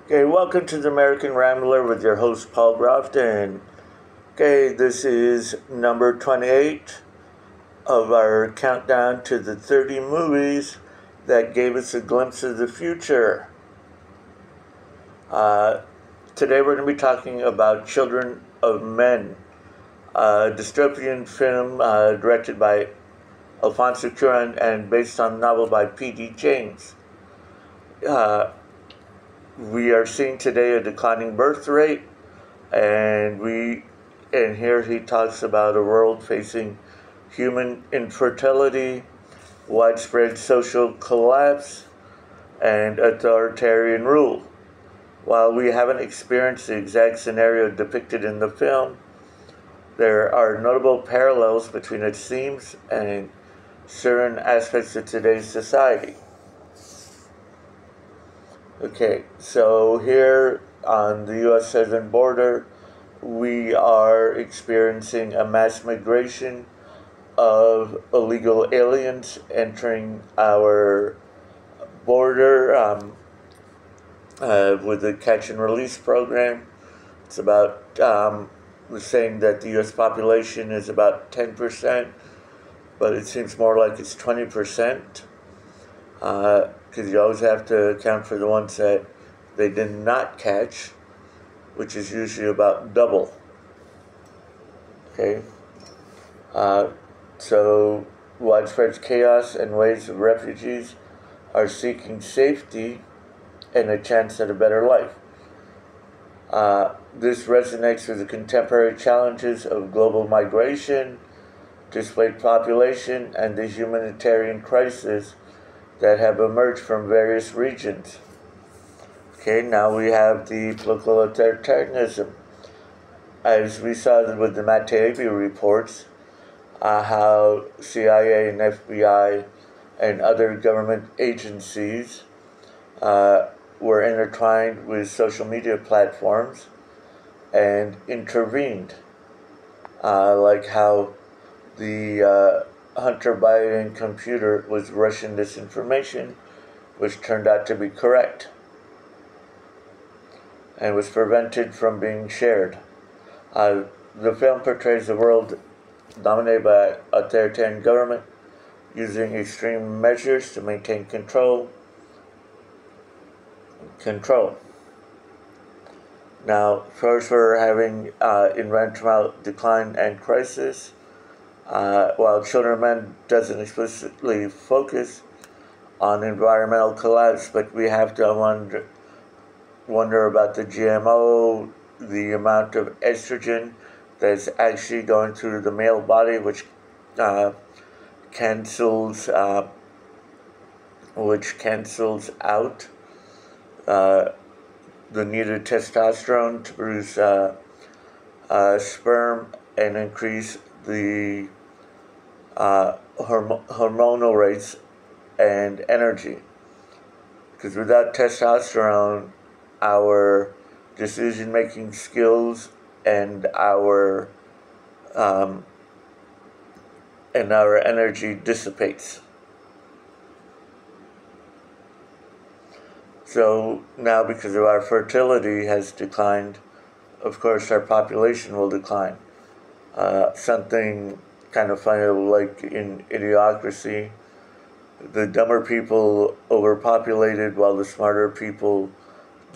Okay, welcome to the American Rambler with your host Paul Grofton. Okay, this is number 28 of our countdown to the 30 movies that gave us a glimpse of the future. Today we're going to be talking about Children of Men, a dystopian film directed by Alfonso Cuarón and based on a novel by P.D. James. We are seeing today a declining birth rate, and here he talks about a world facing human infertility, widespread social collapse, and authoritarian rule. While we haven't experienced the exact scenario depicted in the film, there are notable parallels between its themes and certain aspects of today's society. Okay, so here on the U.S. southern border, we are experiencing a mass migration of illegal aliens entering our border with the catch and release program. It's about, we're saying that the U.S. population is about 10%, but it seems more like it's 20%. Because you always have to account for the ones that they did not catch, which is usually about double. Okay? So widespread chaos and waves of refugees are seeking safety and a chance at a better life. This resonates with the contemporary challenges of global migration, displaced population, and the humanitarian crisis that have emerged from various regions. Okay, now we have the political authoritarianism. As we saw with the Matt Taibbi reports, how CIA and FBI and other government agencies were intertwined with social media platforms and intervened, like how the Hunter Biden computer was Russian disinformation, which turned out to be correct and was prevented from being shared. The film portrays a world dominated by authoritarian government using extreme measures to maintain control. Now, first we're having environmental decline and crisis. While Children of Men doesn't explicitly focus on environmental collapse, but we have to wonder about the GMO, the amount of estrogen that's actually going through the male body, which cancels out the needed testosterone to produce sperm and increase the hormonal rates and energy. Because without testosterone, our decision-making skills and our energy dissipates. So now, because of our fertility has declined, of course our population will decline. Something kind of funny, like in Idiocracy, the dumber people overpopulated while the smarter people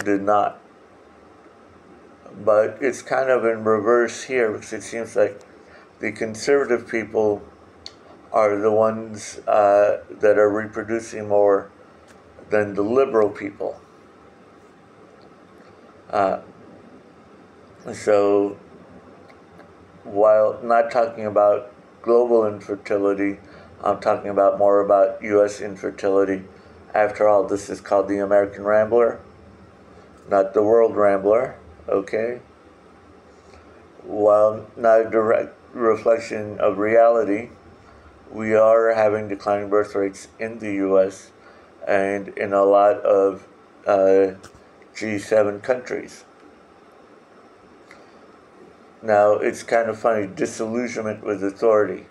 did not. But it's kind of in reverse here, because it seems like the conservative people are the ones that are reproducing more than the liberal people. So while not talking about global infertility, I'm talking about more about U.S. infertility. After all, this is called the American Rambler, not the World Rambler, okay? While not a direct reflection of reality, we are having declining birth rates in the U.S. and in a lot of G7 countries. Now, it's kind of funny, disillusionment with authority.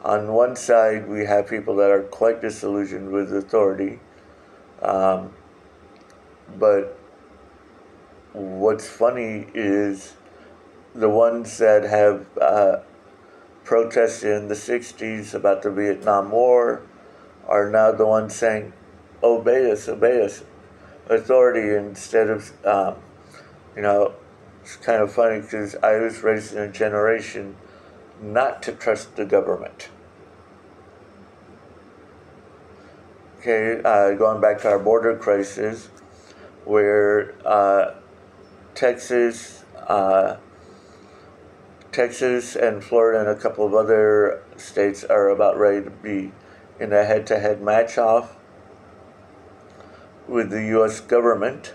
On one side, we have people that are quite disillusioned with authority, but what's funny is the ones that have protested in the 60s about the Vietnam War are now the ones saying, obey us, authority, instead of, it's kind of funny because I was raised in a generation not to trust the government. Okay, going back to our border crisis, where Texas and Florida and a couple of other states are about ready to be in a head-to-head match-off with the U.S. government,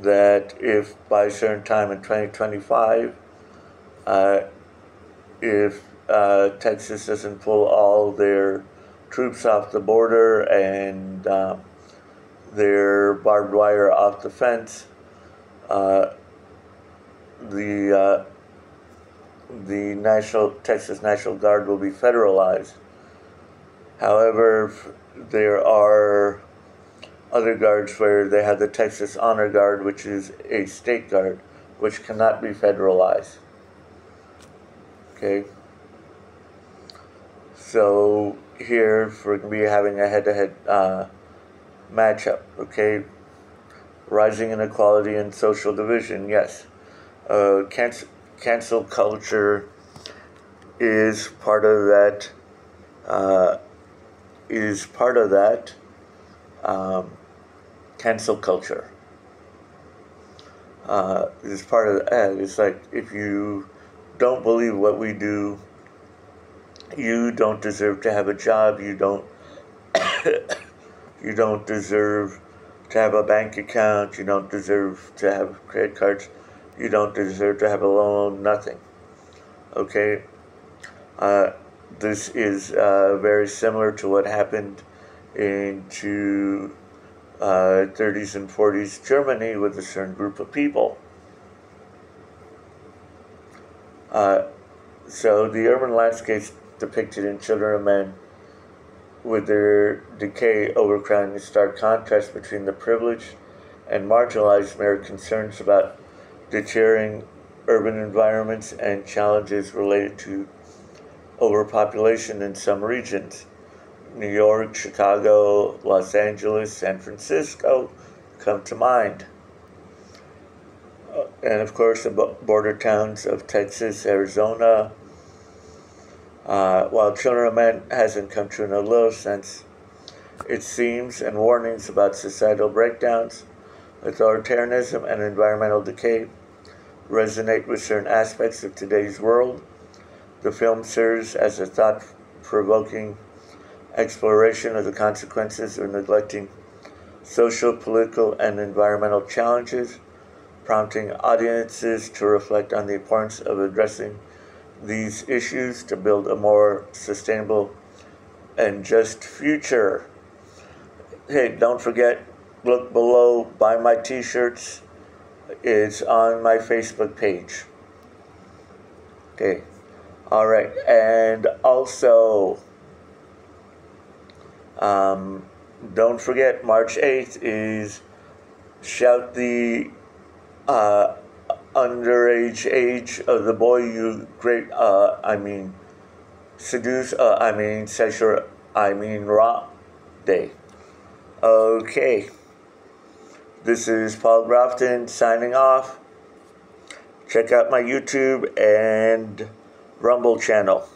that if by a certain time in 2025, if Texas doesn't pull all their troops off the border and their barbed wire off the fence, the Texas National Guard will be federalized. However, there are other guards where they have the Texas Honor Guard, which is a state guard, which cannot be federalized. Okay. So here we're going to be having a head-to-head matchup. Okay. Rising inequality and social division. Yes. Cancel culture is part of that. Cancel culture is part of that. It's like, if you don't believe what we do, you don't deserve to have a job. You don't you don't deserve to have a bank account. You don't deserve to have credit cards. You don't deserve to have a loan. Nothing. Okay. This is very similar to what happened into 30s and 40s Germany with a certain group of people. So the urban landscapes depicted in Children of Men, with their decay, overcrowding, and stark contrast between the privileged and marginalized, mirror concerns about deteriorating urban environments and challenges related to overpopulation in some regions. New York, Chicago, Los Angeles, San Francisco come to mind. And of course, the border towns of Texas, Arizona. While Children of Men hasn't come true in a little sense, its themes and warnings about societal breakdowns, authoritarianism, and environmental decay resonate with certain aspects of today's world. The film serves as a thought-provoking exploration of the consequences of neglecting social, political, and environmental challenges, prompting audiences to reflect on the importance of addressing these issues to build a more sustainable and just future. Hey, don't forget, look below, buy my t-shirts. It's on my Facebook page. Okay. All right. And also, don't forget, March 8th is Shout the Underage Age of the Boy You Raw Day. Okay. This is Paul Grafton signing off. Check out my YouTube and Rumble channel.